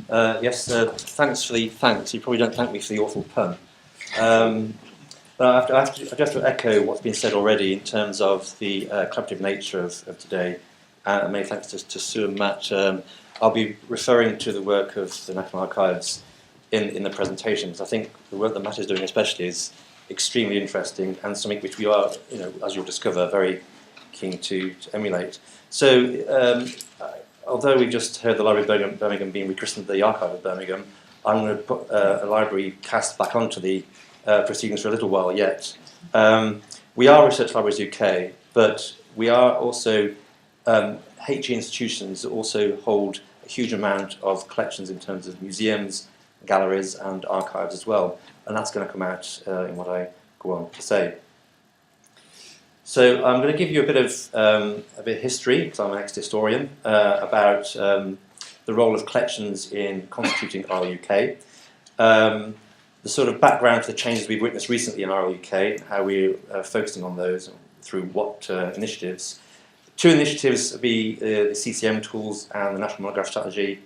Yes, thanks for the thanks. You probably don't thank me for the awful pun. But I have to echo what's been said already in terms of the collaborative nature of today. And many thanks to Sue and Matt. I'll be referring to the work of the National Archives in the presentation, because I think the work that Matt is doing especially is extremely interesting and something which we are, as you'll discover, very keen to emulate. So, although we've just heard the Library of Birmingham being rechristened the Archive of Birmingham, I'm going to put a library cast back onto the proceedings for a little while yet. We are Research Libraries UK, but we are also HE institutions that also hold a huge amount of collections in terms of museums, galleries and archives as well, and that's going to come out in what I go on to say. So I'm going to give you a bit of history, because I'm an ex-historian, about the role of collections in constituting RLUK, the sort of background to the changes we've witnessed recently in RLUK, how we're focusing on those through what initiatives. Two initiatives would be the CCM tools and the National Monograph Strategy,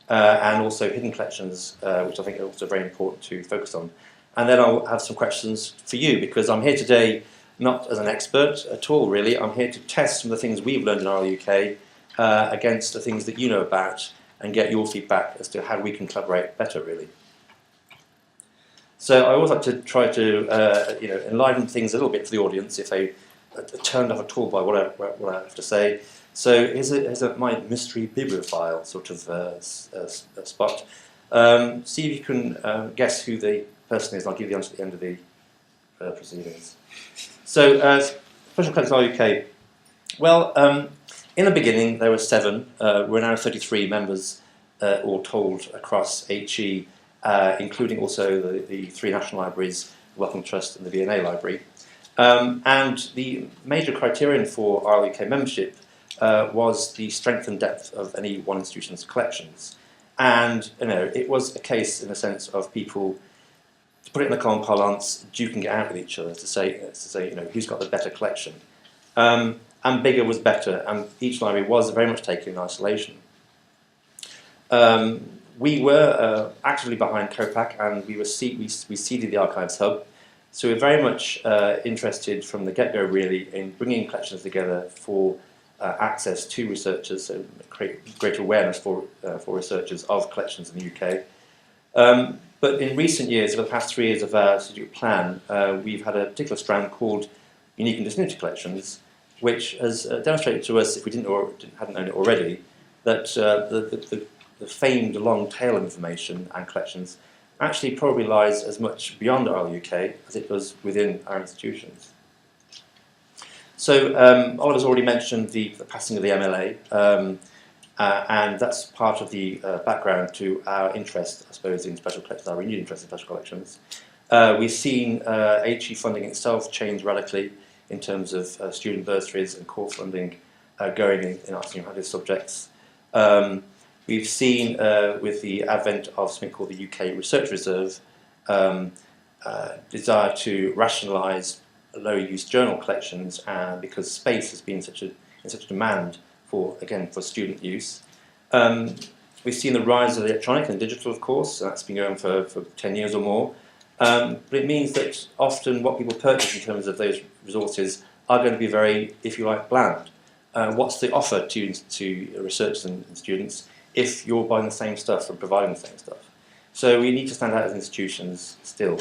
and also hidden collections, which I think are also very important to focus on. And then I'll have some questions for you, because I'm here today not as an expert at all, really. I'm here to test some of the things we've learned in RLUK against the things that you know about and get your feedback as to how we can collaborate better, really. So I always like to try to enliven things a little bit for the audience if they are turned off at all by what I have to say. So here's my mystery bibliophile sort of spot. See if you can guess who the person is, and I'll give you the answer at the end of the proceedings. So, Special Collections RLUK. Well, in the beginning there were 7. We're now 33 members, all told, across HE, including also the 3 national libraries, the Wellcome Trust and the V&A Library. And the major criterion for RLUK membership was the strength and depth of any one institution's collections. And it was a case, in a sense, of people, to put it in the common parlance, duking it out with each other to say who's got the better collection. And bigger was better, and each library was very much taken in isolation. We were actively behind COPAC, and we seeded the Archives Hub, so we're very much interested from the get-go, really, in bringing collections together for access to researchers, so create greater awareness for researchers of collections in the UK. But in recent years, over the past 3 years of our strategic plan, we've had a particular strand called Uniqueness Collections, which has demonstrated to us, if we hadn't known it already, that the famed long tail of information and collections actually probably lies as much beyond RLUK as it does within our institutions. So Oliver's already mentioned the passing of the MLA, and that's part of the background to our interest, I suppose, in special collections, our renewed interest in special collections. We've seen HE funding itself change radically in terms of student bursaries and core funding going in arts and humanities subjects. We've seen, with the advent of something called the UK Research Reserve, desire to rationalise low-use journal collections, because space has been in such a demand for student use. We've seen the rise of the electronic and digital, of course, and that's been going for 10 years or more. But it means that often what people purchase in terms of those resources are going to be very, if you like, bland. What's the offer to researchers and students if you're buying the same stuff and providing the same stuff? So we need to stand out as institutions still.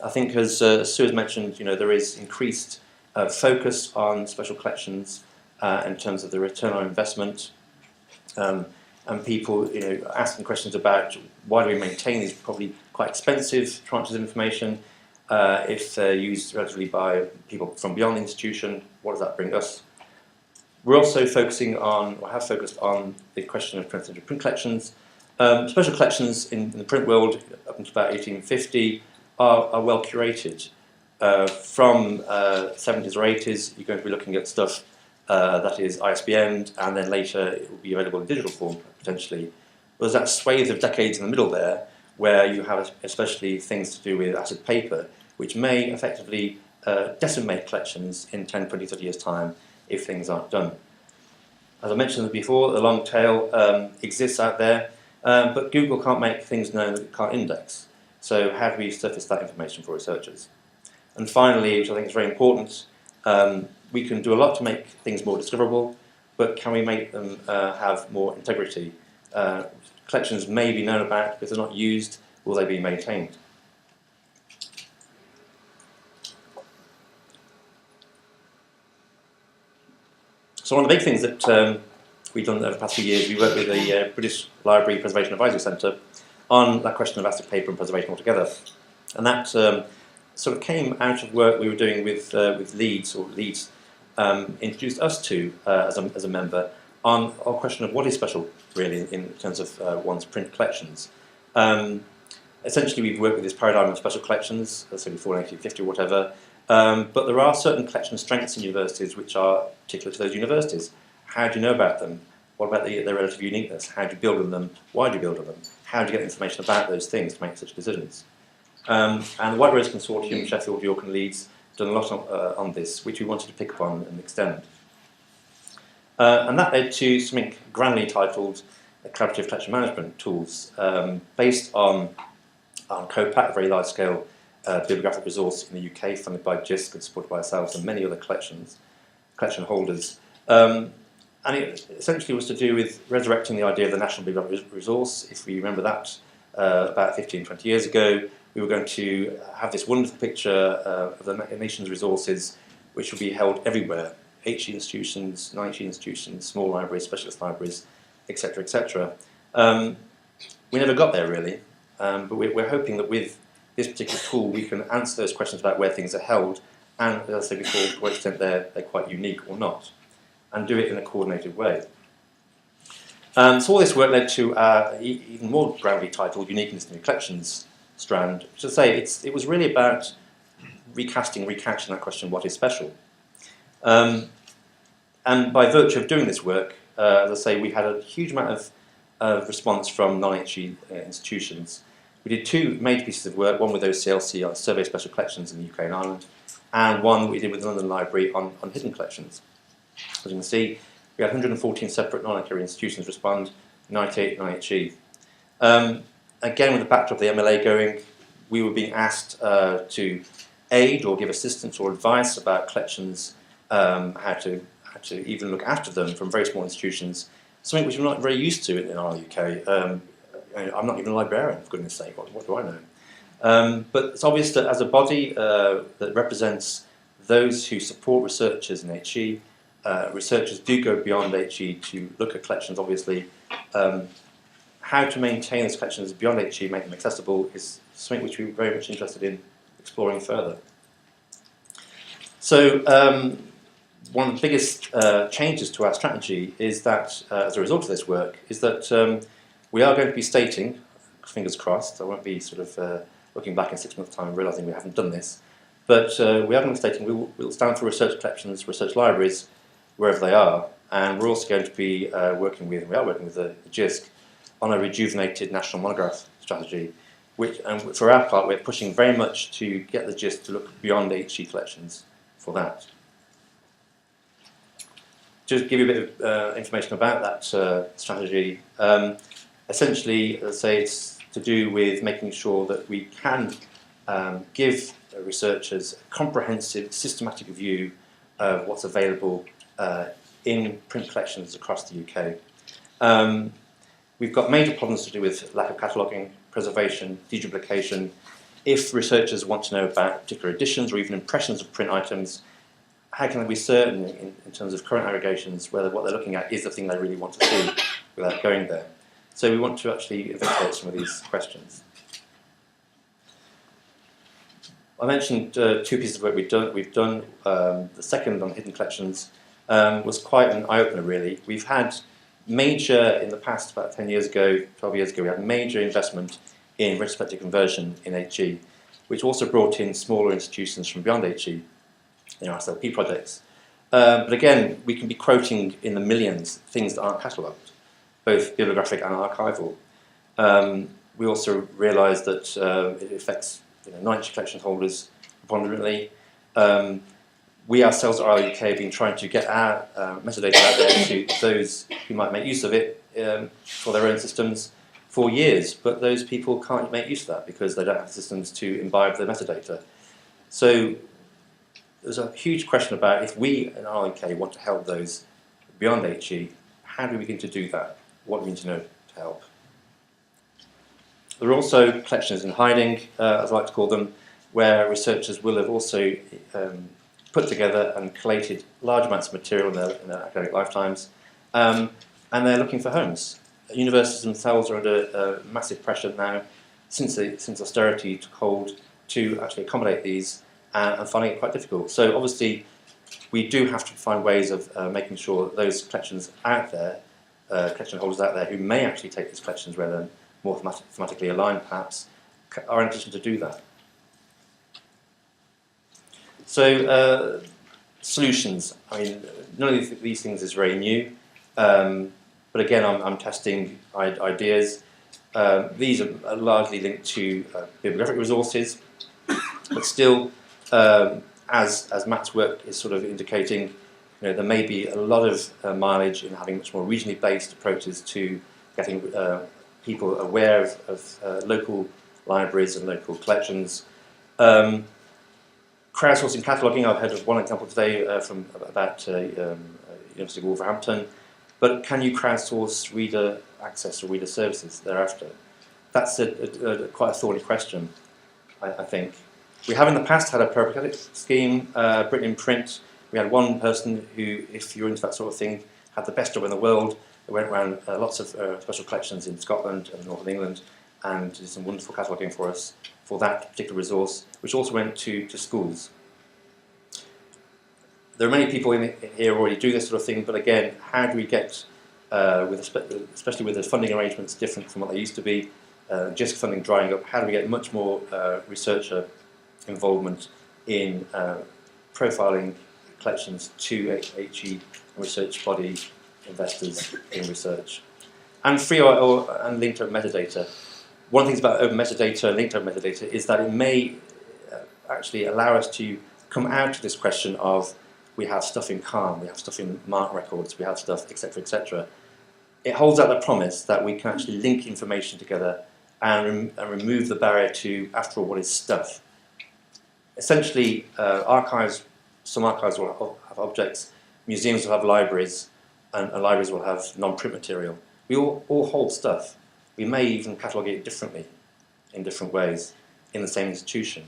I think, as Sue has mentioned, there is increased focus on special collections in terms of the return on investment, and people asking questions about why do we maintain these probably quite expensive tranches of information if they're used relatively by people from beyond the institution. What does that bring us? We're also focusing on, or have focused on, the question of 20th century print collections. Special collections in the print world up until about 1850 are well curated. From 70s or 80s, you're going to be looking at stuff that is ISBN, and then later it will be available in digital form, potentially. There's that swathe of decades in the middle there, where you have especially things to do with acid paper, which may effectively decimate collections in 10, 20, 30 years' time if things aren't done. As I mentioned before, the long tail exists out there. but Google can't make things known that it can't index. So how do we surface that information for researchers? And finally, which I think is very important, we can do a lot to make things more discoverable, but can we make them have more integrity? Collections may be known about, but if they're not used, will they be maintained? So one of the big things that we've done over the past few years, we worked with the British Library Preservation Advisory Centre on that question of asset paper and preservation altogether. And that sort of came out of work we were doing with Leeds, introduced us to, as a member, on a question of what is special, really, in terms of one's print collections. Essentially, we've worked with this paradigm of special collections, let's say before 1950 or whatever, but there are certain collection strengths in universities which are particular to those universities. How do you know about them? What about their relative uniqueness? How do you build on them? Why do you build on them? How do you get information about those things to make such decisions? And the White Rose Consortium, Sheffield, York and Leeds, done a lot on this, which we wanted to pick up on and extend. And that led to something grandly titled Collaborative Collection Management Tools, based on COPAC, a very large-scale bibliographic resource in the UK, funded by JISC and supported by ourselves and many other collection holders. And it essentially was to do with resurrecting the idea of the National Bibliographic Resource. If we remember that, about 15, 20 years ago, we were going to have this wonderful picture of the nation's resources, which would be held everywhere. HE institutions, non-HE institutions, small libraries, specialist libraries, etc., etc. We never got there, really, but we're hoping that with this particular tool we can answer those questions about where things are held, and, as I said before, to what extent they're quite unique or not, and do it in a coordinated way. So all this work led to even more grandly titled Uniqueness Collections strand, which, as I say, it was really about recasting that question, what is special? And by virtue of doing this work, as I say, we had a huge amount of response from non-HE institutions. We did two major pieces of work, one with OCLC on survey of special collections in the UK and Ireland, and one we did with the London Library on hidden collections. As you can see, we had 114 separate non-academic institutions respond, 98 non-HE. Again, with the backdrop of the MLA going, we were being asked to aid or give assistance or advice about collections, how to even look after them from very small institutions, something which we're not very used to in our UK. I'm not even a librarian, for goodness sake, what do I know? But it's obvious that as a body that represents those who support researchers in HE, researchers do go beyond HE to look at collections, obviously. How to maintain those collections beyond HE, make them accessible, is something which we're very much interested in exploring further. So one of the biggest changes to our strategy is that, as a result of this work, is that we are going to be stating, fingers crossed, I won't be sort of looking back in 6 months' time and realising we haven't done this, but we are going to be stating we will stand for research collections, research libraries, wherever they are, and we're also going to be working with the JISC on a rejuvenated national monograph strategy, and for our part, we're pushing very much to get the JISC to look beyond HE collections for that. Just to give you a bit of information about that strategy, essentially, as I say, it's to do with making sure that we can give researchers a comprehensive, systematic view of what's available in print collections across the UK. We've got major problems to do with lack of cataloguing, preservation, deduplication. If researchers want to know about particular editions or even impressions of print items, how can they be certain in terms of current aggregations whether what they're looking at is the thing they really want to see without going there? So we want to actually investigate some of these questions. I mentioned two pieces of work we've done. The second on hidden collections was quite an eye-opener, really. We've had major, in the past, about 10 years ago, 12 years ago, we had major investment in retrospective conversion in HE, which also brought in smaller institutions from beyond HE in our SLP projects. But again, we can be quoting in the millions things that aren't catalogued, both bibliographic and archival. We also realised that it affects non-HE collection holders preponderantly. We ourselves at RLUK have been trying to get our metadata out there to those who might make use of it for their own systems. for years, but those people can't make use of that because they don't have systems to imbibe the metadata. So there's a huge question about if we in RLK want to help those beyond HE, how do we begin to do that? What do we need to know to help? There are also collections in hiding, as I like to call them, where researchers will have also put together and collated large amounts of material in their academic lifetimes, and they're looking for homes. Universities themselves are under massive pressure now, since austerity took hold, to actually accommodate these, and finding it quite difficult. So obviously, we do have to find ways of making sure that those collections out there, collection holders out there who may actually take these collections rather than more thematically aligned perhaps, are in a position to do that. So solutions. I mean, none of these things is very new, but again, I'm testing ideas. These are largely linked to bibliographic resources, but still, as Matt's work is sort of indicating, there may be a lot of mileage in having much more regionally based approaches to getting people aware of local libraries and local collections. Crowdsourcing cataloguing, I've heard of one example today from about University of Wolverhampton, but can you crowdsource reader access or reader services thereafter? That's quite a thorny question, I think. We have in the past had a peripatetic scheme, Britain in Print. We had one person who, if you're into that sort of thing, had the best job in the world. They went around lots of special collections in Scotland and Northern England and did some wonderful cataloguing for us for that particular resource, which also went to schools. There are many people in here who already do this sort of thing, but again, how do we get, especially with the funding arrangements different from what they used to be, just funding drying up, how do we get much more researcher involvement in profiling collections to HE research body investors in research? And free and linked open metadata. One of the things about open metadata and linked open metadata is that it may actually allow us to come out of this question of we have stuff in CALM, we have stuff in MARC records, we have stuff, etc., etc. It holds out the promise that we can actually link information together and remove the barrier to, after all, what is stuff. Essentially, some archives will have objects, museums will have libraries, and libraries will have non-print material. We all hold stuff. We may even catalogue it differently, in different ways, in the same institution.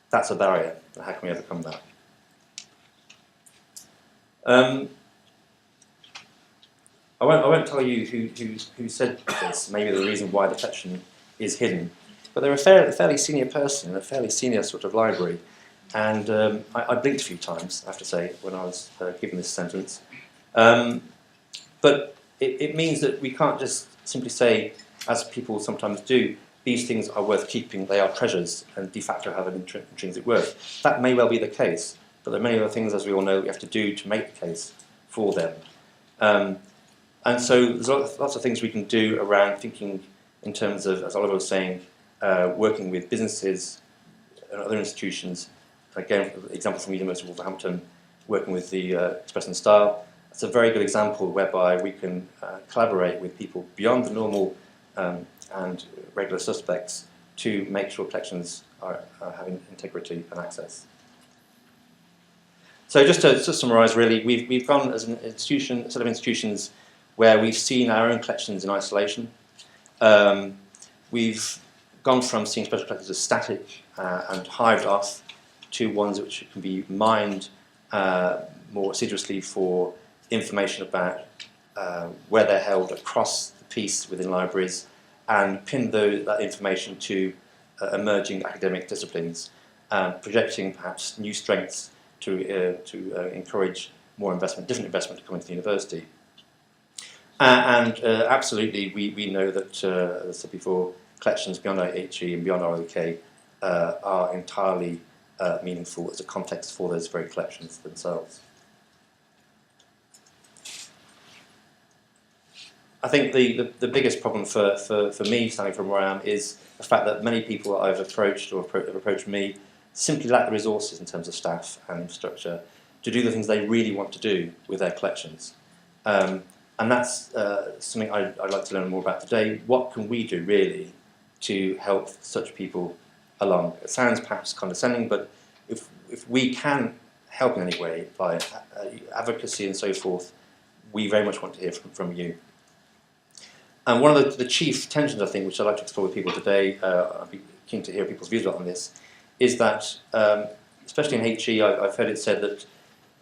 That's a barrier. How can we overcome that? I won't tell you who said this, maybe the reason why the collection is hidden, but they're a fairly senior person in a fairly senior sort of library, and I blinked a few times, I have to say, when I was given this sentence. But it means that we can't just simply say, as people sometimes do, these things are worth keeping, they are treasures, and de facto have an intrinsic worth. That may well be the case, but there are many other things, as we all know, we have to do to make the case for them. And so there's lots of things we can do around thinking in terms of, as Oliver was saying, working with businesses and other institutions. Again, example from University of Wolverhampton, working with the Express and Style. It's a very good example whereby we can collaborate with people beyond the normal and regular suspects to make sure collections are having integrity and access. So just to summarise, really, we've gone as an institution, a set of institutions where we've seen our own collections in isolation. We've gone from seeing special collections as static and hived off to ones which can be mined more assiduously for information about where they're held across the piece within libraries, and pin that information to emerging academic disciplines, projecting perhaps new strengths to encourage more investment, different investment to come into the university. And absolutely, we know that, as I said before, collections beyond IHE and beyond ROK are entirely meaningful as a context for those very collections themselves. I think the biggest problem for me, standing from where I am, is the fact that many people that I've approached or have approached me simply lack the resources in terms of staff and infrastructure to do the things they really want to do with their collections. And that's something I'd like to learn more about today. What can we do really to help such people along? It sounds perhaps condescending, but if we can help in any way by advocacy and so forth, we very much want to hear from you. And one of the chief tensions, I think, which I'd like to explore with people today, I'd be keen to hear people's views on this, is that, especially in HE, I've heard it said that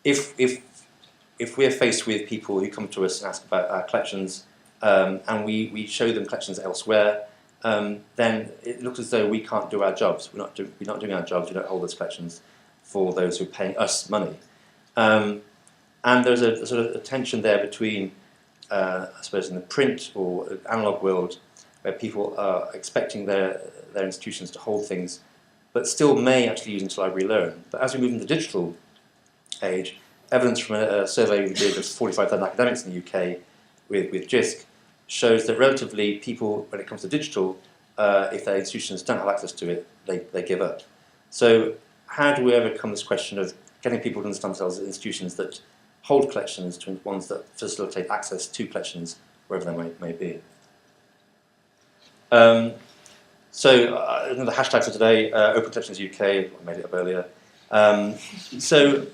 if we're faced with people who come to us and ask about our collections, and we show them collections elsewhere, then it looks as though we can't do our jobs. We're not doing our jobs. We don't hold those collections for those who are paying us money. And there's a sort of a tension there between, I suppose, in the print or analog world, where people are expecting their institutions to hold things, but still may actually use into library learn. But as we move into the digital age, evidence from a survey we did of 45,000 academics in the UK with JISC shows that relatively people, when it comes to digital, if their institutions don't have access to it, they give up. So how do we overcome this question of getting people to understand themselves as institutions that hold collections to ones that facilitate access to collections wherever they may be? So the hashtag for today, Open Collections UK, I made it up earlier. So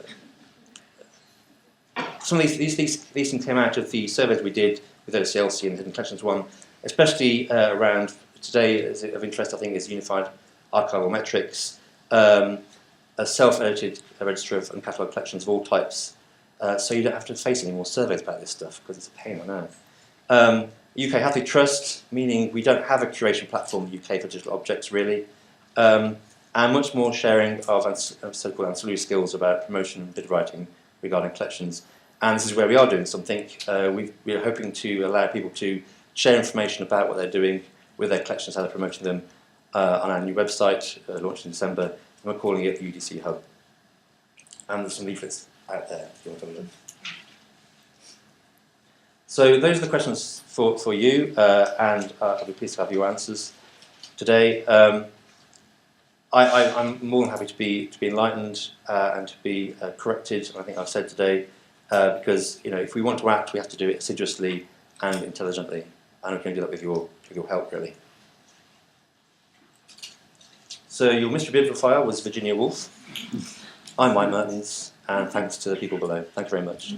some of these things came out of the surveys we did with OCLC and the Hidden Collections one, especially around today of interest, I think, is unified archival metrics, a self-edited register of uncatalogued collections of all types, so you don't have to face any more surveys about this stuff because it's a pain, I know. UK Healthy Trust, meaning we don't have a curation platform in the UK for digital objects really, and much more sharing of so-called ancillary skills about promotion and bid writing regarding collections. And this is where we are doing something. We are hoping to allow people to share information about what they're doing with their collections, how they're promoting them on our new website, launched in December, and we're calling it the UDC Hub. And there's some leaflets out there if you want to have a look. So those are the questions for you, and I'll be pleased to have your answers today. I'm more than happy to be enlightened and to be corrected. I think I've said today, because if we want to act, we have to do it assiduously and intelligently, and we can do that with your help, really. So your mystery bibliophile was Virginia Woolf. I'm Mike Mertens, and thanks to the people below. Thank you very much.